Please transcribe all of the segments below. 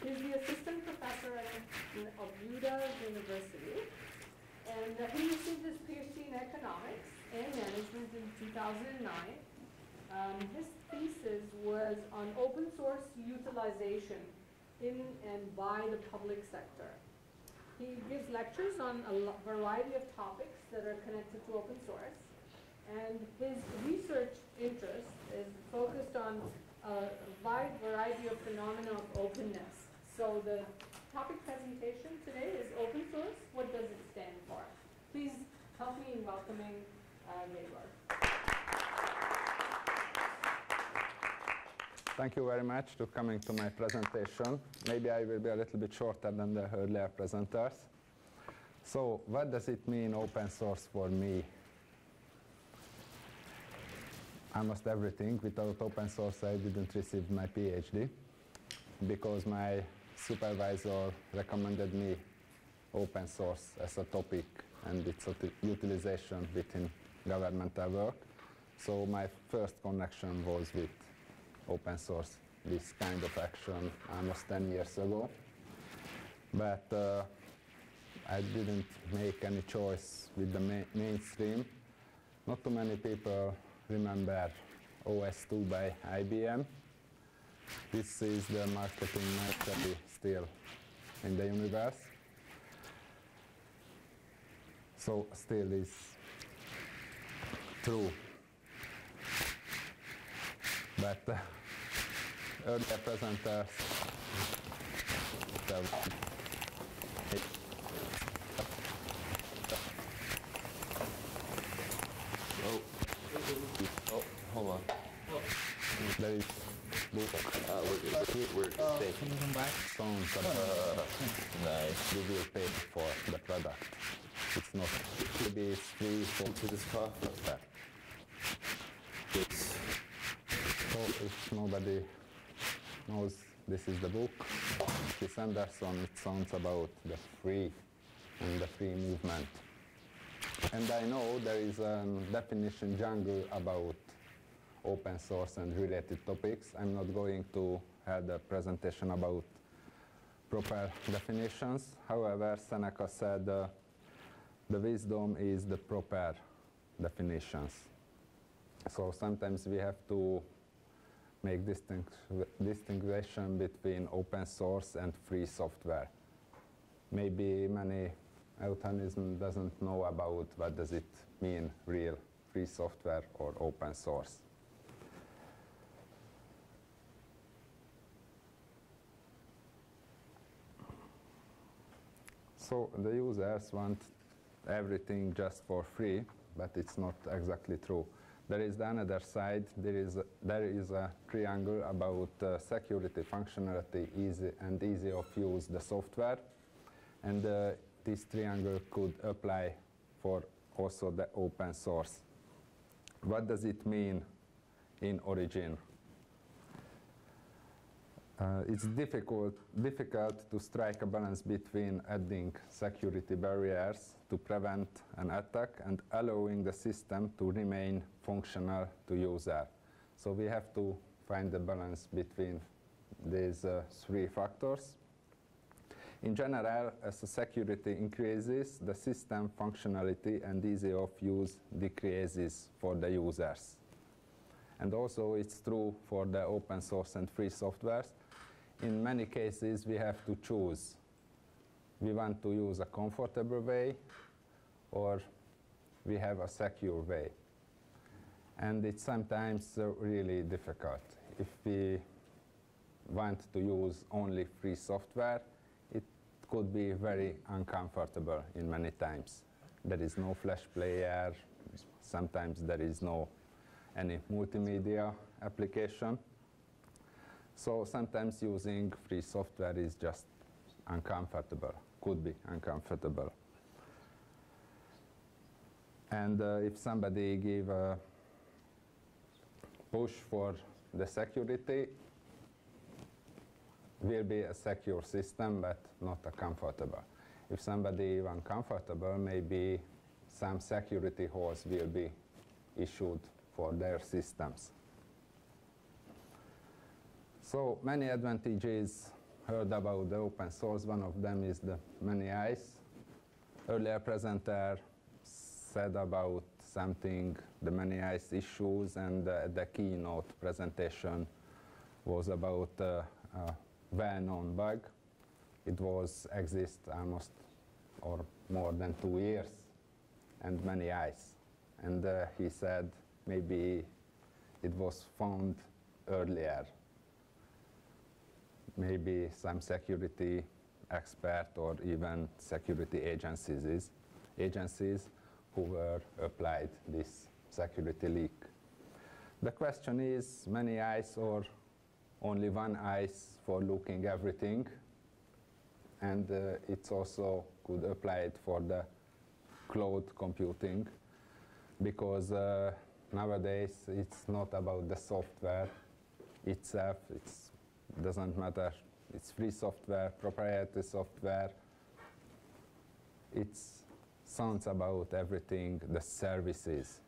He's the assistant professor of UW University, and he received his PhD in economics and management in 2009. His thesis was on open source utilization in and by the public sector. He gives lectures on a variety of topics that are connected to open source, and his research interest is focused on a wide variety of phenomena of openness. So the topic presentation today is open source. What does it stand for? Please help me in welcoming Gabor. Thank you very much for coming to my presentation. Maybe I will be a little bit shorter than the earlier presenters. So what does it mean open source for me? Almost everything. Without open source I didn't receive my PhD because my supervisor recommended me open source as a topic and its utilization within governmental work. So my first connection was with open source, this kind of action almost 10 years ago. But I didn't make any choice with the mainstream. Not too many people remember OS/2 by IBM. This is the marketing masterpiece still in the universe. So still is true. But earlier presenters hold on. there is We're safe. Can you come back? sounds Nice. we will pay for the product. It's not, maybe it's free for To this coffee. that. So if nobody knows, this is the book. Chris Anderson, it sounds about the free and the free movement. And I know there is a definition jungle about open source and related topics. I'm not going to have a presentation about proper definitions. However, Seneca said the wisdom is the proper definitions. So sometimes we have to make distinction between open source and free software. Maybe many Euthanism doesn't know about what does it mean real free software or open source. So the users want everything just for free, but it's not exactly true. There is the another side. There is a triangle about security, functionality, easy of use the software, and this triangle could apply for also the open source. What does it mean in origin? It's difficult to strike a balance between adding security barriers to prevent an attack and allowing the system to remain functional to user. So we have to find the balance between these three factors. In general, as the security increases, the system functionality and ease of use decreases for the users. And also it's true for the open source and free softwares. In many cases, we have to choose. We want to use a comfortable way, or we have a secure way. And it's sometimes really difficult. If we want to use only free software, it could be very uncomfortable in many times. There is no Flash player. Sometimes there is no any multimedia application. So sometimes using free software is just uncomfortable, could be uncomfortable. And if somebody give a push for the security, will be a secure system, but not a comfortable. If somebody is uncomfortable, maybe some security holes will be issued for their systems. So many advantages heard about the open source. One of them is the Many Eyes. Earlier presenter said about something, the Many Eyes issues, and the keynote presentation was about a well-known bug. It was exist almost or more than 2 years, and Many Eyes. And he said maybe it was found earlier. Maybe some security expert or even security agencies who were applied this security leak. The question is, many eyes or only one eyes for looking everything? And it's also could apply it for the cloud computing, because nowadays it's not about the software itself. It doesn't matter. It's free software, proprietary software. It sounds about everything, the services.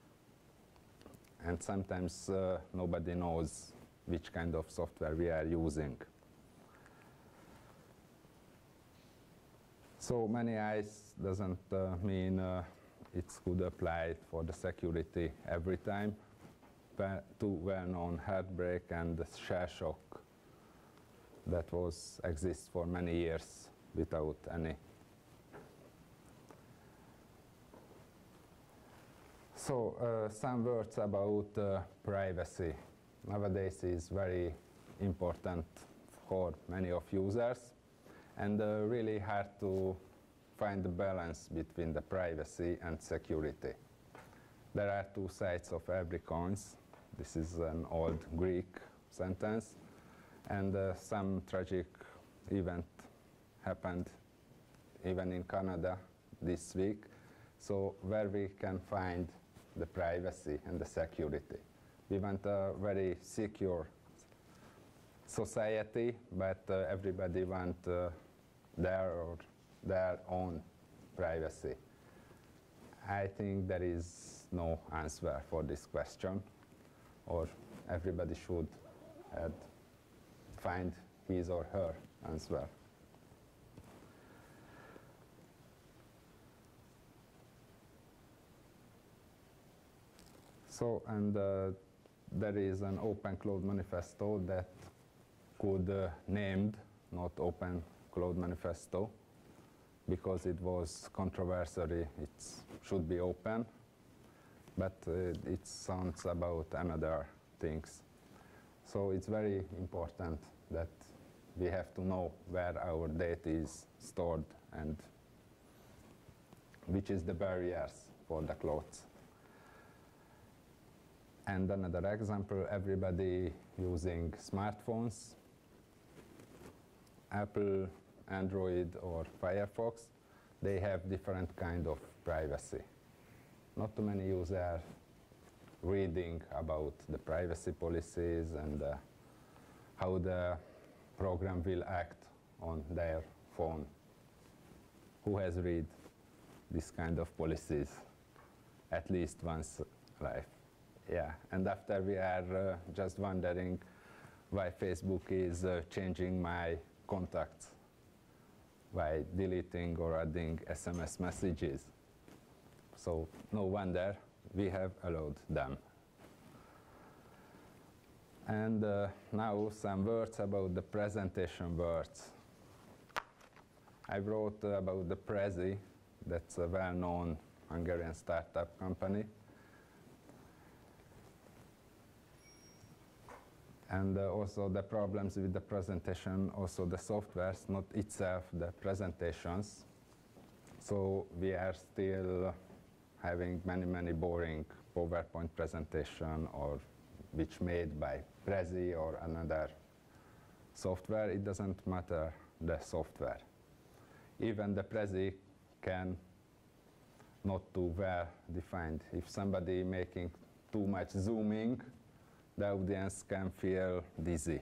And sometimes nobody knows which kind of software we are using. So Many Eyes doesn't mean it's could apply for the security every time. Two well-known Heartbreak and the Shell Shock that exists for many years without any. So some words about privacy. Nowadays is very important for many of users, and really hard to find the balance between the privacy and security. There are two sides of every coin. This is an old Greek sentence, and some tragic event happened even in Canada this week. So where we can find the privacy and the security. We want a very secure society, but everybody wants their own privacy. I think there is no answer for this question, or everybody should find his or her answer. So, and there is an Open Cloud Manifesto that could named not Open Cloud Manifesto, because it was controversial. It should be open, but it sounds about another things. So it's very important that we have to know where our data is stored and which is the barriers for the clouds. And another example, everybody using smartphones, Apple, Android, or Firefox, they have different kind of privacy. Not too many users reading about the privacy policies and how the program will act on their phone. Who has read this kind of policies at least once in life? Yeah, and after we are just wondering why Facebook is changing my contacts by deleting or adding SMS messages. So no wonder we have allowed them. And now some words about the presentation words. I wrote about the Prezi, that's a well-known Hungarian startup company. And also the problems with the presentation, also the softwares, not itself the presentations. So we are still having many boring PowerPoint presentation or which made by Prezi or another software. It doesn't matter the software. Even the Prezi can not too well defined. If somebody making too much zooming, the audience can feel dizzy.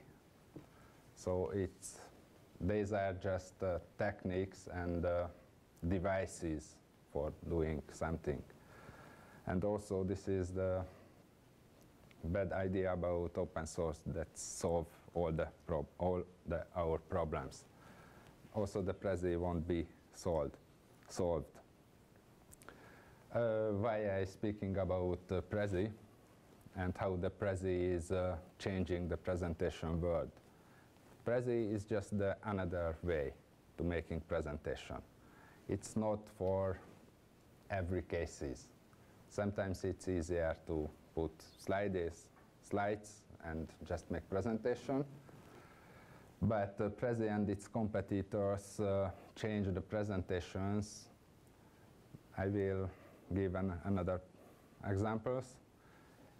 So these are just techniques and devices for doing something. And also this is the bad idea about open source that solve all our problems. also the Prezi won't be solved. Why I speaking about Prezi and how the Prezi is changing the presentation world. Prezi is just another way to making presentation. It's not for every cases. Sometimes it's easier to put slides and just make presentation. But Prezi and its competitors change the presentations. I will give another examples.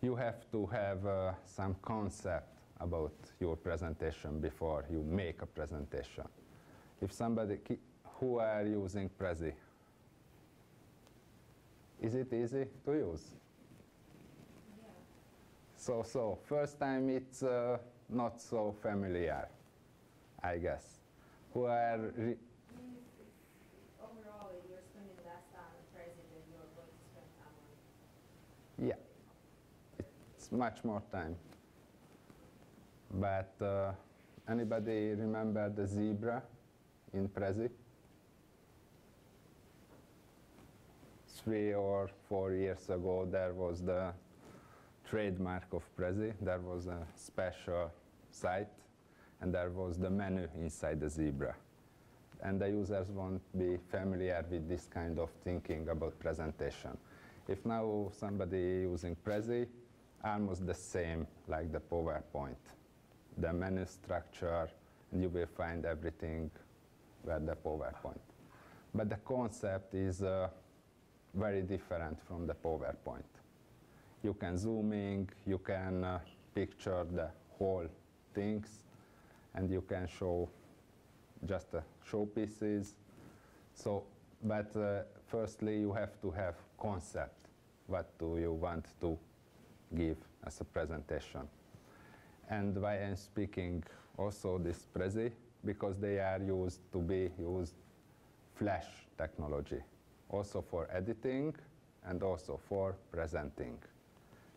You have to have some concept about your presentation before you make a presentation. If somebody who are using Prezi, is it easy to use? Yeah. So first time it's not so familiar, I guess. Who are I mean, if overall you're spending less time on Prezi than you're going to spend time on. yeah, it's much more time. But anybody remember the zebra in Prezi? 3 or 4 years ago, there was the trademark of Prezi. There was a special site, and there was the menu inside the zebra. And the users won't be familiar with this kind of thinking about presentation. If now somebody using Prezi, almost the same like the PowerPoint. The menu structure, and you will find everything where the PowerPoint. But the concept is very different from the PowerPoint. You can zoom in, you can picture the whole things, and you can show just showpieces. So, but firstly, you have to have concept. What do you want to give as a presentation? And why I'm speaking also this Prezi, because they are used to be used flash technology, also for editing and also for presenting.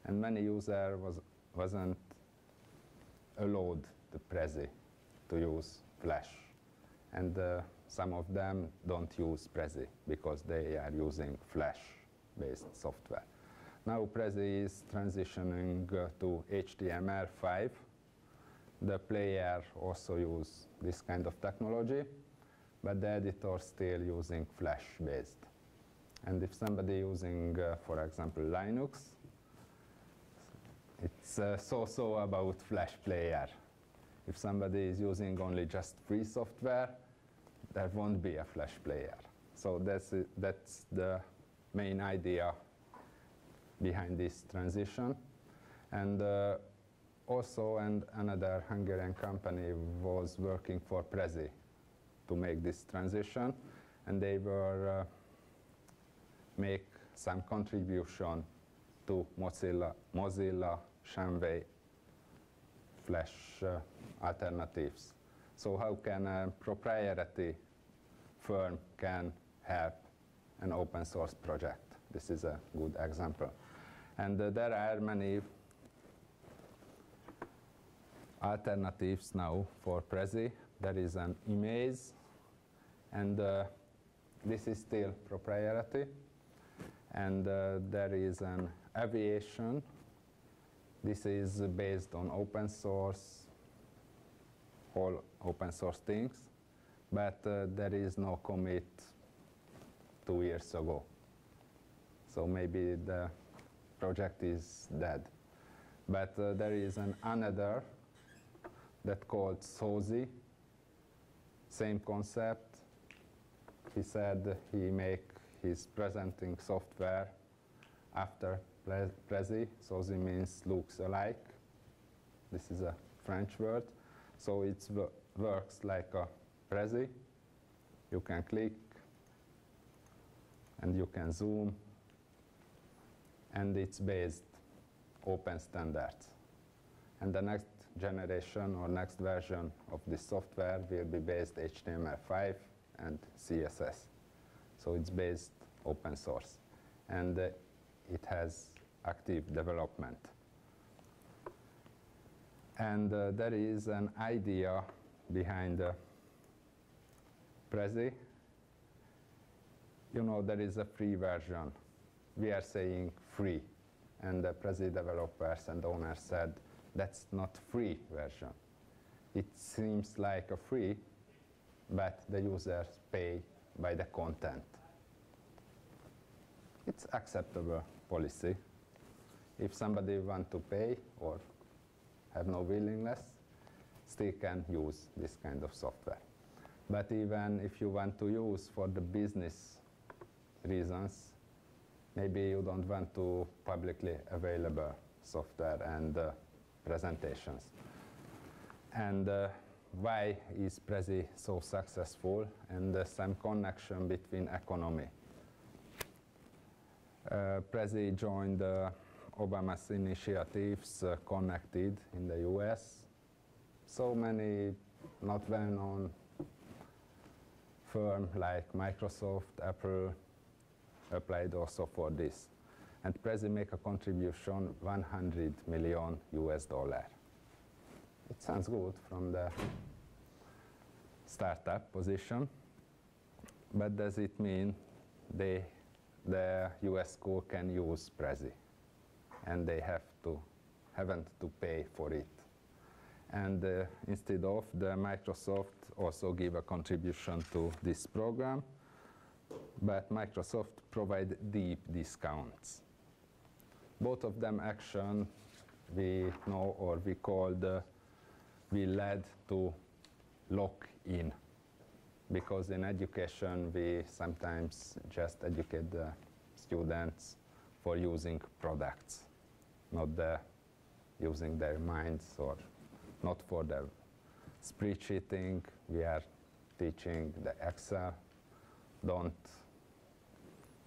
And many users wasn't allowed the Prezi to use flash. And some of them don't use Prezi because they are using flash-based software. Now Prezi is transitioning to HTML5. The player also use this kind of technology, but the editor still using flash-based. And if somebody using, for example, Linux, it's so about flash player. If somebody is using only just free software, there won't be a flash player. So that's the main idea behind this transition. And also, another Hungarian company was working for Prezi to make this transition, and they were make some contribution to Mozilla Shenway flash alternatives. So how can a proprietary firm can help an open source project? This is a good example. And there are many alternatives now for Prezi. There is an Emaze, and this is still proprietary. And there is an Aviation. This is based on open source, all open source things, but there is no commit 2 years ago. So maybe the project is dead. But there is another that called Sozi, same concept. He said he make his presenting software after Prezi. Sozi means looks alike. This is a French word. So it works like a Prezi. You can click and you can zoom, and it's based open standards. And the next generation or next version of this software will be based HTML5 and CSS. So it's based open source, and it has active development. And there is an idea behind Prezi, you know there is a free version. We are saying free, and the Prezi developers and owners said that's not free version. It seems like a free, but the users pay by the content. It's acceptable policy. If somebody want to pay or have no willingness, still can use this kind of software. But even if you want to use for the business reasons, maybe you don't want to publicly available software and presentations. And why is Prezi so successful, and some connection between economy. Prezi joined Obama's initiatives Connected in the US. So many not well-known firms like Microsoft, Apple applied also for this. And Prezi make a contribution $100 million US. It sounds good from the startup position, but does it mean the US school can use Prezi and they haven't to pay for it? And instead of, the Microsoft also give a contribution to this program, but Microsoft provide deep discounts. Both of them action we know, or we called we led to lock-in, because in education we sometimes just educate the students for using products, not using their minds, or not for the spreadsheeting. We are teaching the Excel, don't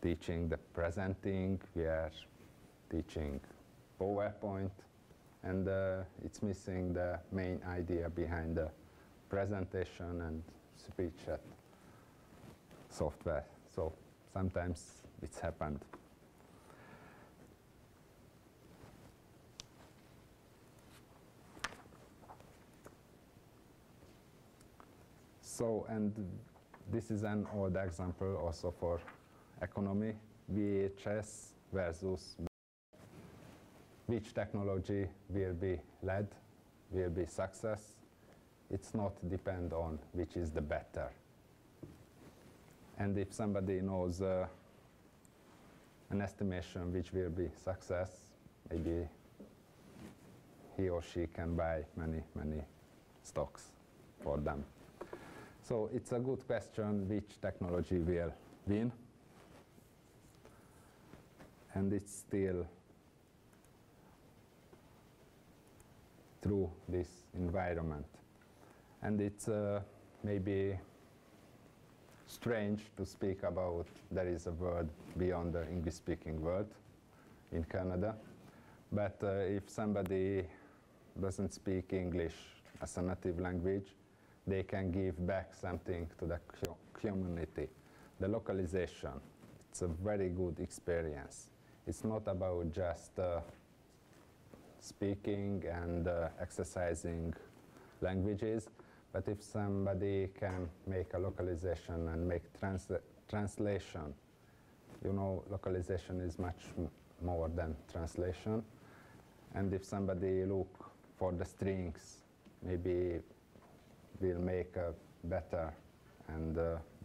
teaching the presenting, we are teaching PowerPoint, and it's missing the main idea behind the presentation and speech chat software. So sometimes it's happened. So, and this is an old example also for economy, VHS versus which technology will be led, will be success. It's not depend on which is the better. And if somebody knows an estimation which will be success, maybe he or she can buy many stocks for them. So it's a good question which technology will win. And it's still through this environment. And it's maybe strange to speak about there is a world beyond the English-speaking world in Canada. But if somebody doesn't speak English as a native language, they can give back something to the community. The localization, it's a very good experience. It's not about just speaking and exercising languages, but if somebody can make a localization and make translation, you know, localization is much more than translation. And if somebody look for the strings, maybe will make a better and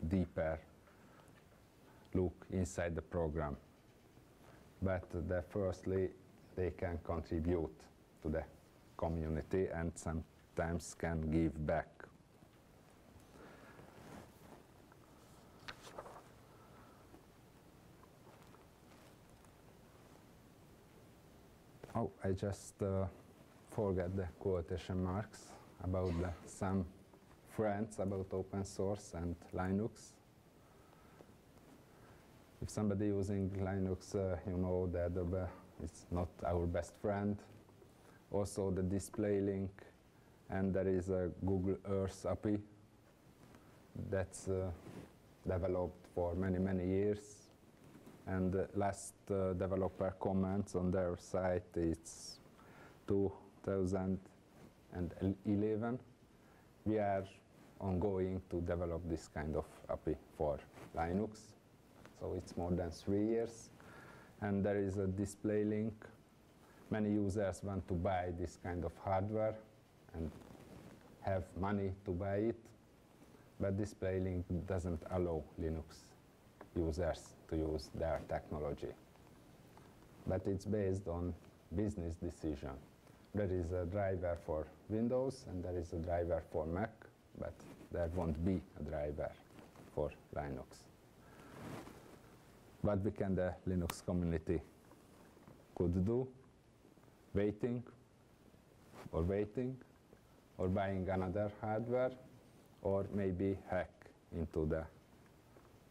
deeper look inside the program. But firstly, they can contribute to the community and sometimes can give back. Oh, I just forgot the quotation marks about some friends about open source and Linux. If somebody using Linux, you know that it's not our best friend. Also the display link, and there is a Google Earth API that's developed for many years. And the last developer comments on their site, it's 2011. We are ongoing to develop this kind of API for Linux. So it's more than 3 years. And there is a display link. Many users want to buy this kind of hardware and have money to buy it, but display link doesn't allow Linux users to use their technology. But it's based on business decision. There is a driver for Windows and there is a driver for Mac, but there won't be a driver for Linux. What can the Linux community could do? Waiting, or buying another hardware, or maybe hack into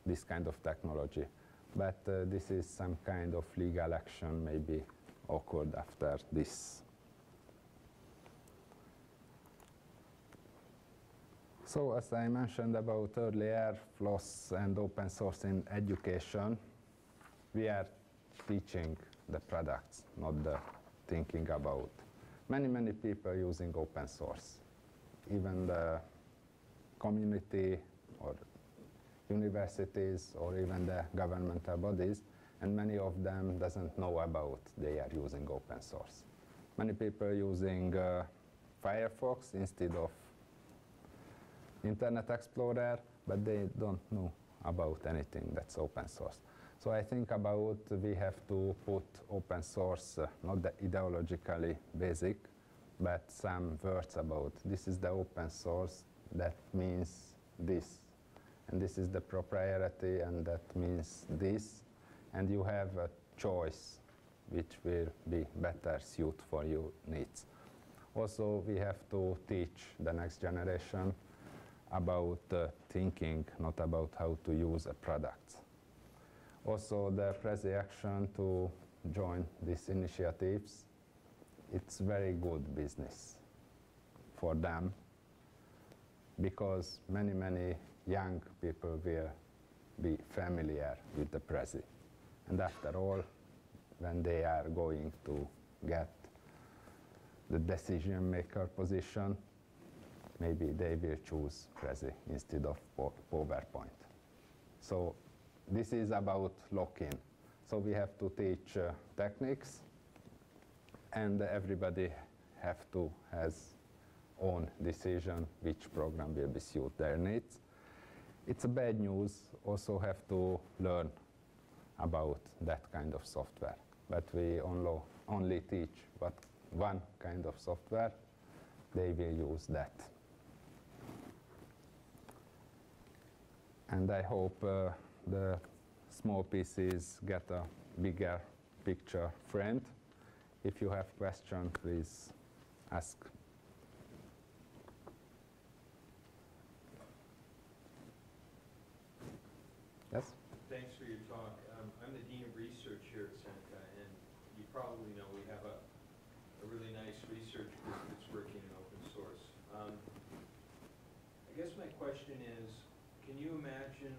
this kind of technology. But this is some kind of legal action maybe occurred after this. So as I mentioned about earlier, FLOSS and open source in education, we are teaching the products, not the thinking about. Many people using open source, even the community or universities or even the governmental bodies, and many of them doesn't know about they are using open source. Many people using Firefox instead of Internet Explorer, but they don't know about anything that's open source. So I think about we have to put open source, not the ideologically basic, but some words about this is the open source, that means this. And this is the proprietary, and that means this. And you have a choice which will be better suited for your needs. Also, we have to teach the next generation about thinking, not about how to use a product. Also, the Prezi action to join these initiatives, it's very good business for them, because many young people will be familiar with the Prezi. And after all, when they are going to get the decision maker position, maybe they will choose Prezi instead of PowerPoint. So this is about lock-in. So we have to teach techniques, and everybody have to has own decision which program will be suit their needs. It's a bad news, also have to learn about that kind of software. But we only teach what one kind of software, they will use that. And I hope the small pieces get a bigger picture framed. If you have questions, please ask. Yes? Thanks for your talk. I'm the Dean of Research here at Seneca, and you probably know we have a really nice research group that's working in open source. I guess my question is, can you imagine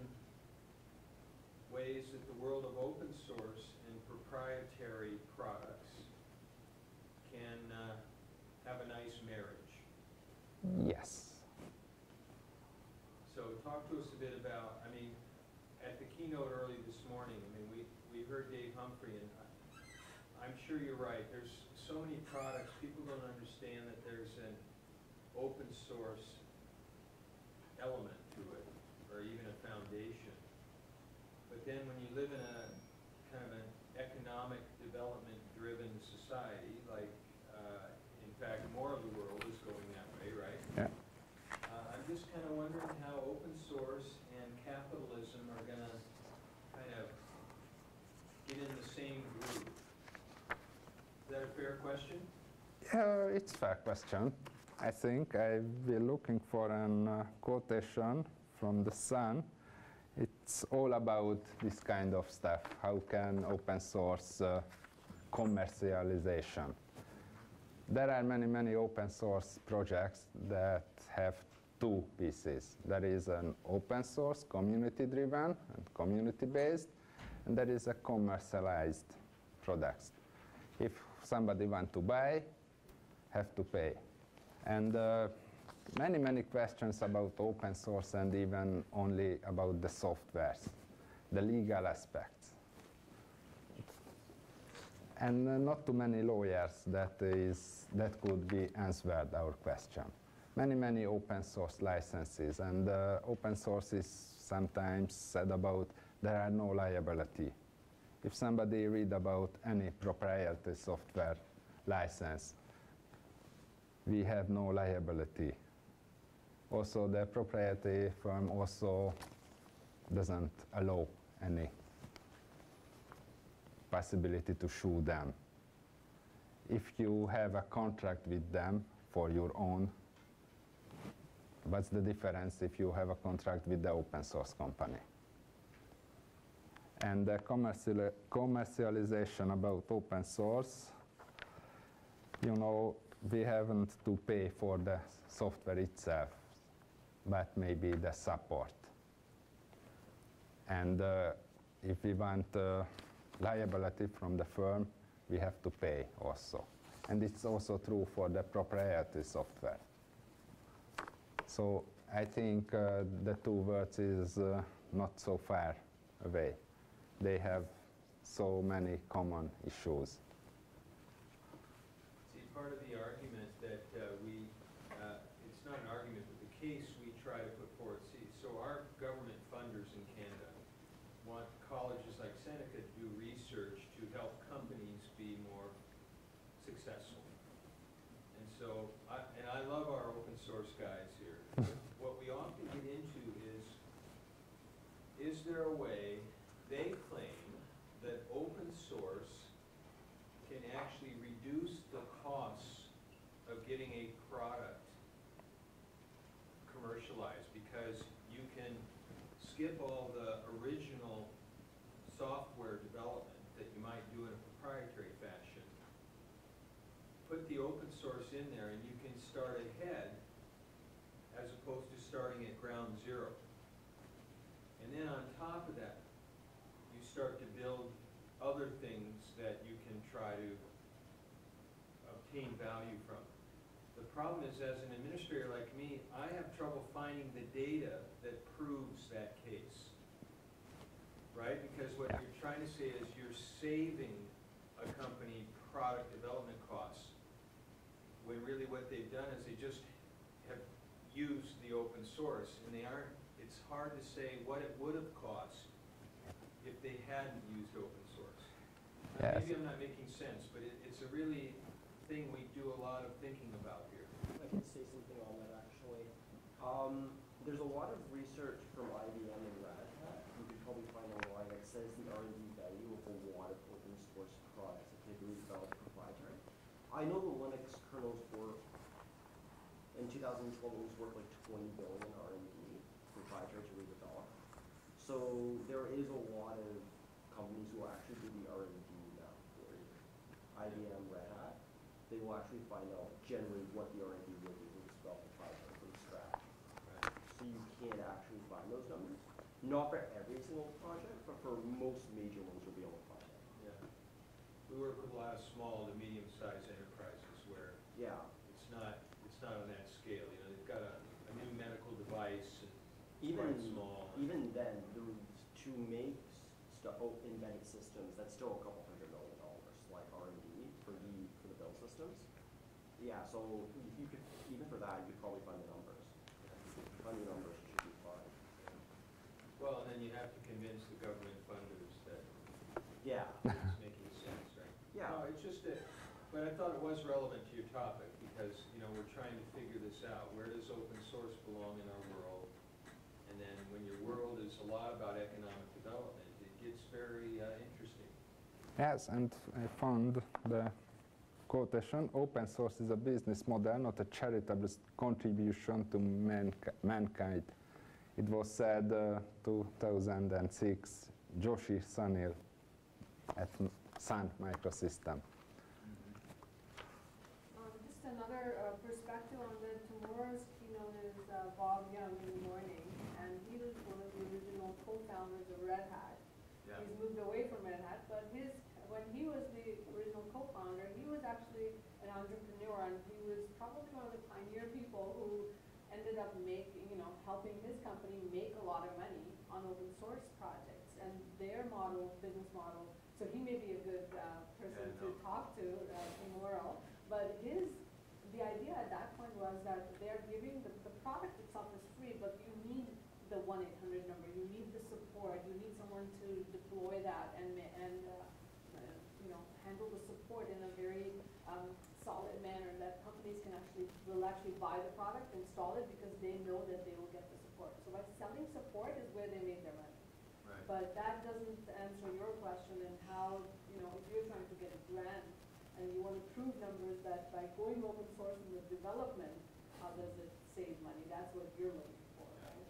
ways that the world of open source and proprietary products can have a nice marriage? Yes. So talk to us a bit about, I mean, at the keynote early this morning, I mean, we heard Dave Humphrey, and I'm sure you're right. There's so many products, people don't understand that there's an open source element to it, or even a foundation. But then when you live in a kind of an economic development-driven society, like in fact more of the world is going that way, right? Yeah. I'm just kind of wondering how open source and capitalism are going to kind of get in the same group. Is that a fair question? Yeah, it's a fair question. I think I will looking for a quotation from the Sun. It's all about this kind of stuff. How can open source commercialization? There are many open source projects that have two pieces. There is an open source, community-driven and community-based, and there is a commercialized product. If somebody wants to buy, have to pay. And many questions about open source and even only about the softwares, the legal aspects. And not too many lawyers that could be answered our question. Many open source licenses, and open source is sometimes said about there are no liability. If somebody read about any proprietary software license, we have no liability. Also, the proprietary firm also doesn't allow any possibility to sue them. If you have a contract with them for your own, what's the difference if you have a contract with the open source company? And the commercialization about open source, you know, we haven't to pay for the software itself, but maybe the support. And if we want liability from the firm, we have to pay also. And it's also true for the proprietary software. So I think the two words is not so far away. They have so many common issues. See, part of the argument that it's not an argument, but the case we try to put forward, see, so our government funders in Canada want colleges like Seneca to do research to help companies be more successful. And so, I love our open source guys here. What we often get into is there a way they claim that open source can actually reduce the costs of getting a product commercialized, because you can skip all the original software development that you might do in a proprietary fashion, put the open source in there, and you can start ahead as opposed to starting at ground zero. And then on top of that, you start to build other things that you can try to obtain value from. The problem is, as an administrator like me, I have trouble finding the data that proves that case, right? Because what you're trying to say is you're saving a company product development costs, when really what they've done is they just have used the open source, and they aren't, it's hard to say what it would have cost if they hadn't used open source. Yes. Maybe I'm not making sense, but it's a really thing we do a lot of thinking about here. I can say something on that actually. There's a lot of research from IBM and Red Hat. You could probably find online that says the R&D value of a lot of open source products, particularly developed proprietary. I know the Linux kernels were, in 2012 it was worth like 20 billion R&D proprietary to redevelop. So there is a lot of companies who actually do the R&D now for you. IBM, Red Hat, they will actually find out generally what the R&D will be to develop the proprietary from scratch. Right. So you can actually find those numbers. Not for every single project, but for most major ones you'll be able to find it. Yeah. We work with a lot of small to medium-sized enterprises where Yeah. it's not on that scale. You know, they've got a new medical device and it's Even quite small. even then, to make embedded systems, that's still a couple $100 million, like R&D for the build systems. Yeah, so you could, even for that, you could probably find the numbers. Find the numbers, you should be fine. Well, and then you have to convince the government funders that Yeah. it's making sense, right? Yeah. No, it's just that, but I thought it was relevant to your topic because, you know, we're trying to figure this out. Where does open source belong in our world? And then when your world is a lot about economic development, it gets very interesting. Yes, and I found the quotation, open source is a business model, not a charitable contribution to mankind. It was said 2006, Joshi Sunil at Sun Microsystem. Just another perspective on the tomorrow's keynote is Bob Young in the morning, and he was one of the original co-founders of Red Hat. Yeah. He's moved away from Red Hat, but when he was the original co-founder, he was actually an entrepreneur, and he was probably one of the pioneer people who company make a lot of money on open source projects, and their model, business model, so he may be a good person Yeah, I to know. talk to tomorrow, but the idea at that point was that they're giving, the product itself is free, but you need the 1-800 number, you need the support, you need someone to deploy that and handle the support in a very solid manner that companies will actually buy the product, install it, because they know that they will get the support. So by selling support is where they made their money. Right. But that doesn't answer your question and how, if you're trying to get a grant and you want to prove numbers that by going open source in the development, how does it save money? That's what you're looking for, right?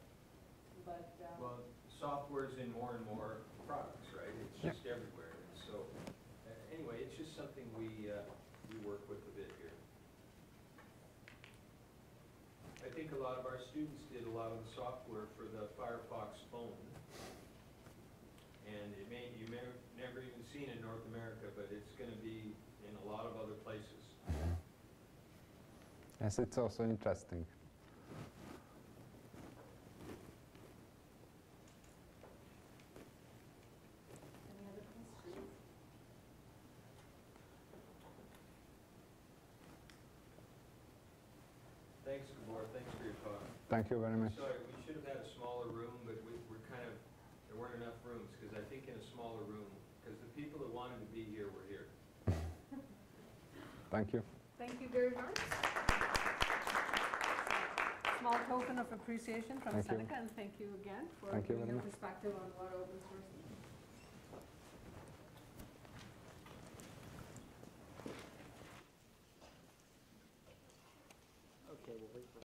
But, Well, software's in more and more products, right? It's Yeah. just everywhere. And so, anyway, it's just something we work with a bit here. I think a lot of our students did a lot of the software for the Firefox phone. And you may have never even seen it in North America, but it's going to be in a lot of other places. Yes, it's also interesting. any other questions? Thanks, Gabor. Thanks for your talk. Thank you very much. Sorry, we should have had a smaller room, but we're kind of, there weren't enough rooms, because I think in a smaller room, because the people that wanted to be here were here. Thank you. Thank you very much. Small token of appreciation from Thank you. Seneca, and thank you again for Thank you giving very your much. perspective on what open source is. Okay, we'll wait for